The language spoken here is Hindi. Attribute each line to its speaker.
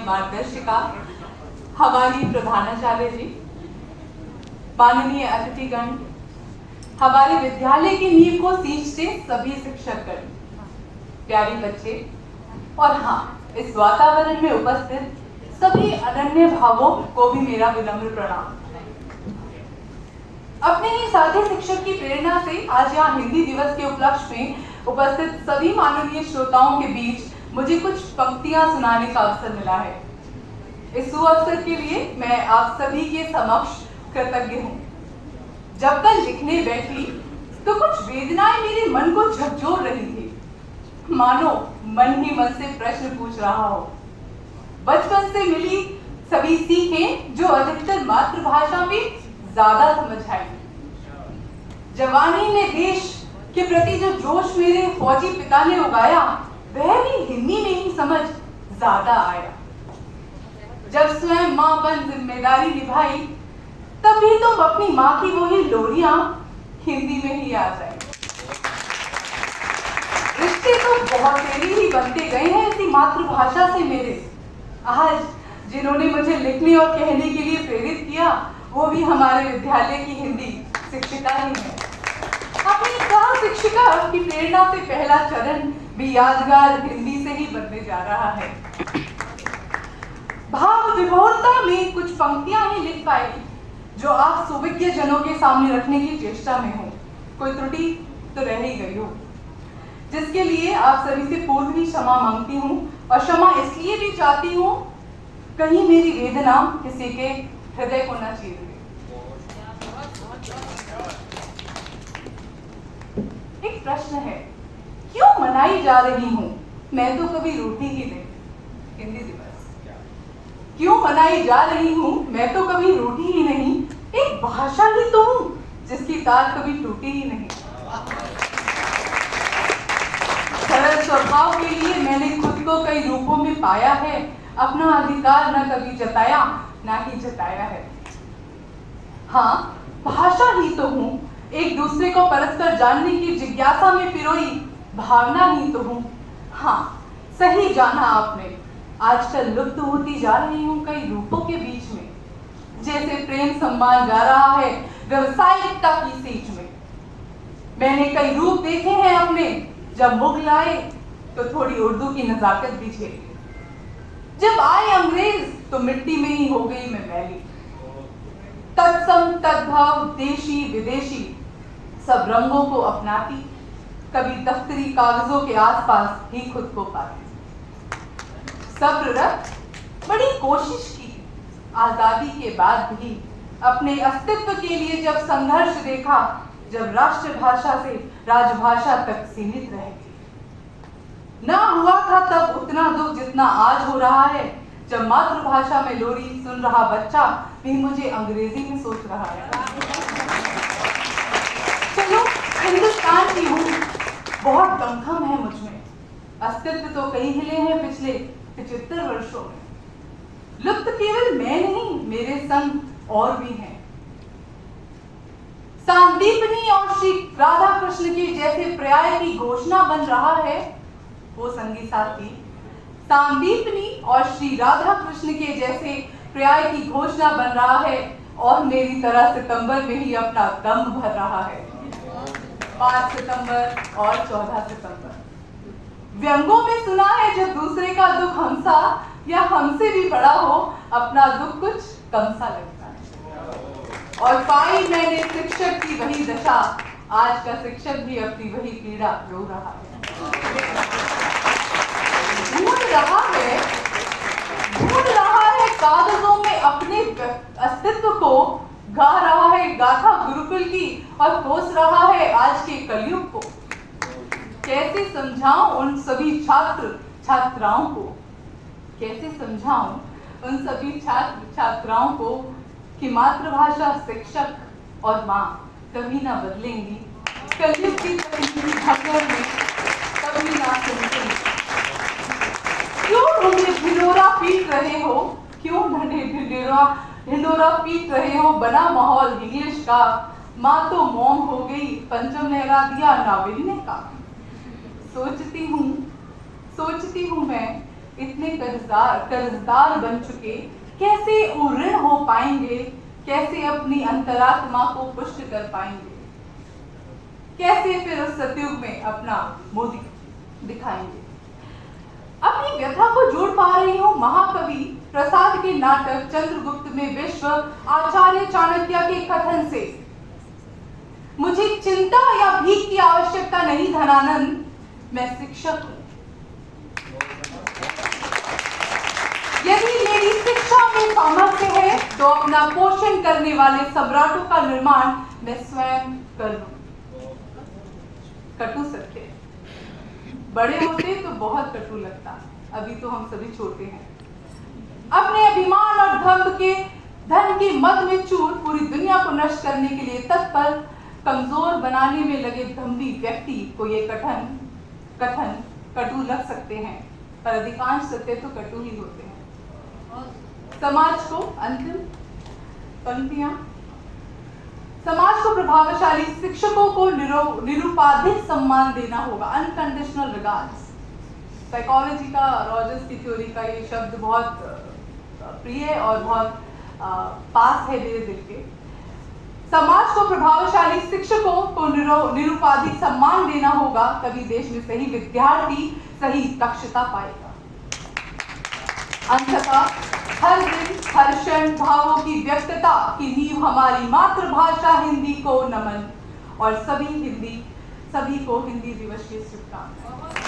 Speaker 1: मार्गदर्शिका, हमारी प्रधानाचार्य जी, माननीय अतिथिगण, हमारे विद्यालय की नींव को सींचते सभी शिक्षकगण, प्यारे बच्चे और हाँ, इस वातावरण में उपस्थित सभी अनन्य भावों को भी मेरा विनम्र प्रणाम। अपने ही साथी शिक्षक की प्रेरणा से आज यहाँ हिंदी दिवस के उपलक्ष्य में उपस्थित सभी माननीय श्रोताओं के बीच मुझे कुछ पंक्तियां सुनाने का अवसर मिला है। इस सुअवसर के लिए मैं आप सभी के समक्ष कृतज्ञ हूँ। जब कल लिखने बैठी तो कुछ वेदनाएं मेरे मन को झकझोर रही थी, मानो मन ही मन से प्रश्न पूछ रहा हो। बचपन से मिली सभी सीखें जो अधिकतर मातृभाषा में ज्यादा समझ आई। जवानी में देश के प्रति जो जोश मेरे फौजी पिता ने उगाया, वह भी हिंदी में ही समझ ज्यादा आया। जब स्वयं मां बन जिम्मेदारी निभाई, तभी तुम अपनी माँ की वही लोरियां हिंदी में ही आ जाए। रिश्ते तो बहुत तेरी ही बनते गए हैं इसी मातृभाषा से मेरे। आज जिन्होंने मुझे लिखने और कहने के लिए प्रेरित किया, वो भी हमारे विद्यालय की हिंदी शिक्षिका ही है। अपनी सह शिक्षिका की प्रेरणा से पहला चरण भी यादगार हिंदी से ही बनने जा रहा है। भाव विभोरता में कुछ पंक्तियां ही लिख पाई जो आप सुविज्ञ जनों के सामने रखने की चेष्टा में हो। कोई त्रुटि तो रह ही गई हो, जिसके लिए आप सभी से पूर्व ही क्षमा मांगती हूँ। और क्षमा इसलिए भी चाहती हूँ, कहीं मेरी वेदना किसी के हृदय को न चीर दे। एक प्रश्न है, क्यों मनाई जा रही हूँ मैं तो कभी रूठी ही नहीं। हिंदी दिवस क्यों मनाई जा रही हूँ मैं तो कभी रूठी ही नहीं। एक भाषा ही तो हूँ जिसकी तार कभी टूटी ही नहीं। सरल स्वभाव के लिए मैंने खुद को कई रूपों में पाया है। अपना अधिकार न कभी जताया, ना ही जताया है। हाँ, भाषा ही तो हूँ, एक दूसरे को परस्पर जानने की जिज्ञासा में पिरोई भावना ही तो हूँ। हाँ, सही जाना आपने, आजकल लुप्त होती जा रही हूँ कई रूपों के बीच में। जैसे प्रेम सम्मान जा रहा है व्यवसायिकता की सीच में। मैंने कई रूप देखे हैं अपने, जब मुगल आए तो थोड़ी उर्दू की नजाकत भी झेली। जब आए अंग्रेज तो मिट्टी में ही हो गई मैं मैली। तत्सम तद्भाव देशी विदेशी सब रंगों को अपनाती, कभी दफ्तरी कागजों के आसपास ही खुद को पाती। सब्र रख बड़ी कोशिश की, आजादी के बाद भी अपने अस्तित्व के लिए जब संघर्ष देखा, जब राष्ट्रभाषा से राजभाषा तक सीमित रह गई। ना हुआ था तब उतना दुख जितना आज हो रहा है, जब मातृभाषा में लोरी सुन रहा बच्चा भी मुझे अंग्रेजी में सोच रहा है। चलो, हिंदुस्तान की हूँ, बहुत दमखम है मुझमें। अस्तित्व तो कई हिले हैं पिछले 75 वर्षों में। लुप्त केवल मैं नहीं, मेरे संग और भी हैं। सांदीपनी और श्री राधा कृष्ण के जैसे पर्याय की घोषणा बन रहा है वो संगी साथी। सांदीपनी और श्री राधा कृष्ण के जैसे पर्याय की घोषणा बन रहा है, और मेरी तरह सितंबर में ही अपना दम भर रहा है। 5 सितंबर और 14 सितंबर व्यंगों में सुना है, जब दूसरे का दुख हमसा या हमसे भी बड़ा हो, अपना दुख कुछ कम सा लगता है। और पाई मैंने शिक्षक की वही दशा, आज का शिक्षक भी अपनी वही पीड़ा रो रहा है। ढूंढ रहा है कागजों में अपने अस्तित्व को, गा रहा है गाथा गुरुकुल की और कोस रहा है आज के कलयुग को। कैसे समझाऊं उन सभी छात्र छात्राओं को, कैसे समझाऊं उन सभी छात्र छात्राओं को कि मातृभाषा, शिक्षक और माँ कभी ना बदलेंगी। कलयुग की भगदड़ में कभी ना सुनेंगी। क्यों ढूंढे ढिंडोरा पीट रहे हो, क्यों ढूंढे ढिंडोरा पीट रहे हो, बना माहौल इंग्लिश का। माँ तो मौन हो गई, पंचम लहरा दिया नाविल ने का। सोचती हूँ मैं इतने कर्जदार बन चुके, कैसे ऋण हो पाएंगे, कैसे अपनी अंतरात्मा को पुष्ट कर पाएंगे, कैसे फिर उस सतयुग में अपना मुंह दिखाएंगे। अपनी व्यथा को जोड़ पा रही हूं महाकवि प्रसाद के नाटक चंद्रगुप्त में विश्व आचार्य चाणक्य के कथन से। मुझे चिंता या भीख की आवश्यकता नहीं धनानंद, मैं शिक्षक हूं। यदि मेरी शिक्षा में सामर्थ्य है तो अपना पोषण करने वाले सम्राटों का निर्माण मैं स्वयं कर लूं। कटु सत्य है। बड़े होते तो बहुत कटु लगता, अभी तो हम सभी छोटे हैं। अपने अभिमान और धन के मद में चूर पूरी दुनिया को नष्ट करने के लिए तत्पर, कमजोर बनाने में लगे दम्भी व्यक्ति को ये कथन कटु लग सकते हैं, पर अधिकांश सत्य तो कटु ही होते हैं। समाज को अंतिम पंक्तियां, समाज को प्रभावशाली शिक्षकों को निरुपाधिक सम्मान देना होगा, अनकंडीशनल रिगार्ड्स। साइकोलॉजी का रॉजर्स की थ्योरी का ये शब्द बहुत प्रिय और बहुत पास है मेरे दिल के। समाज को प्रभावशाली शिक्षकों को निरुपाधिक सम्मान देना होगा, तभी देश में सही विद्यार्थी सही दक्षता पाएगा। अंततः हर दिन हर क्षण भावों की व्यक्तता की नींव हमारी मातृभाषा हिंदी को नमन, और सभी को हिंदी दिवस की शुभकामनाएं।